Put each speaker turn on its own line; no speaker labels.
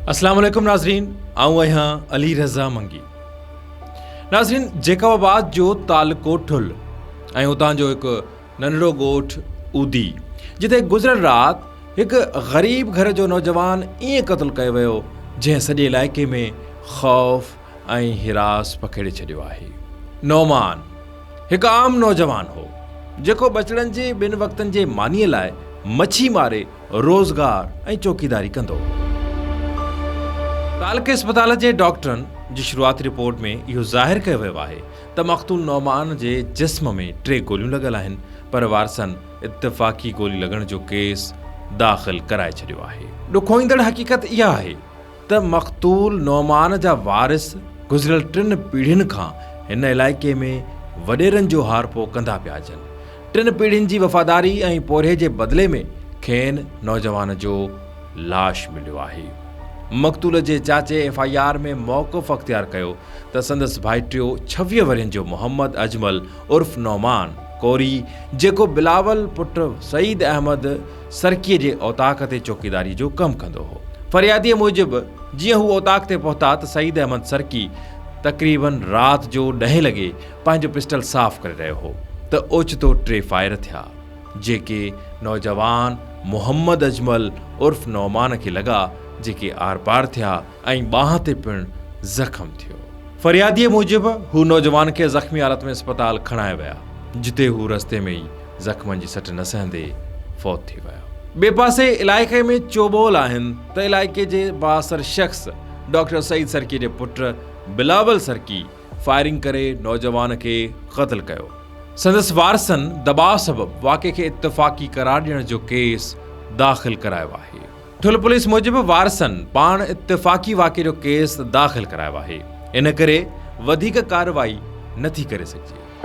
अस्सलाम वालेकुम नाज़रीन, आऊं आहियां अली रज़ा मंगी। नाज़रीन, जैकबाबाद जो तालकोठुल ऐं उतां जो हिकु नंढड़ो ॻोठु ऊदी, जिते गुज़िरियल राति हिकु ग़रीब घर जो नौजवान ईअं क़त्लु कयो वियो जंहिं सॼे इलाइक़े में ख़ौफ़ ऐं हिरास पखेड़े छॾियो आहे। नौमान हिकु आम नौजवान हो जेको बचड़नि जे ॿिनि वक़्तनि जे मानीअ लाइ मच्छी मारे रोज़गार ऐं चौकीदारी कंदो हो। तालके अस्पताल जे डॉक्टरनि जी शुरूआती रिपोर्ट में इहो ज़ाहिर कयो वियो आहे त मक़तूल नौमान जे जिस्म में 3 गोलियूं लॻल आहिनि, पर वारसनि इत्तफ़ाक़ी गोली लॻण जो केस दाख़िल कराए छॾियो आहे। ॾुखोईंदड़ हक़ीक़त इहा आहे त मक़तूल नौमान जा वारिस गुज़िरियल 3 पीढ़ियुनि खां हिन इलाइक़े में वॾेरनि जो हारपो कंदा पिया अचनि। 3 पीढ़ियुनि जी वफ़ादारी ऐं पोरे जे बदिले में खेनि नौजवान जो लाश मिलियो आहे। मक़तूल जे चाचे FIR में मौक़िफ़ अख़्तियार कयो त संदसि भाइटियो 26 वरियनि जो मोहम्मद अजमल उर्फ़ नौमान कोरी, जेको बिलावल पुटु सईद अहमद सरकीअ जे औताक़ ते चौकीदारी जो कमु कंदो हो। फ़रियादीअ मूजिबि जीअं हू औताक़ ते पहुता त सईद अहमद सरकी तक़रीबन राति जो 10 लॻे पंहिंजो पिस्टल साफ़ करे रहियो हो त ओचितो 3 फायर थिया, जेके नौजवान मोहम्मद अजमल उर्फ़ नौमान खे लॻा, जेके आर पार थिया ऐं बांह ते पिणु ज़ख़्म थियो। फ़रियादीअ मूजिबि हू नौजवान खे ज़ख़्मी हालत में अस्पताल खणाए विया, जिते हू रस्ते में ई ज़ख़्मनि जी सट न सहंदे फ़ौत थी वियो। ॿिए पासे इलाइक़े में चोॿोल आहिनि त इलाइक़े जे बासर शख़्स डॉक्टर सईद सरकी जे पुटु बिलावल सरकी फायरिंग करे नौजवान खे क़त्लु कयो। संदसि वारसनि दबाव सबबि वाक़े खे इत्तफ़ाक़ी करार ॾियण जो केस दाख़िल करायो आहे। ठुल पुलिस मूजिबि वारसनि पाण इत्तफ़ाक़ी वाक़े जो केस दाख़िल करायो आहे, इन करे वधीक कार्रवाई नथी करे सघिजे।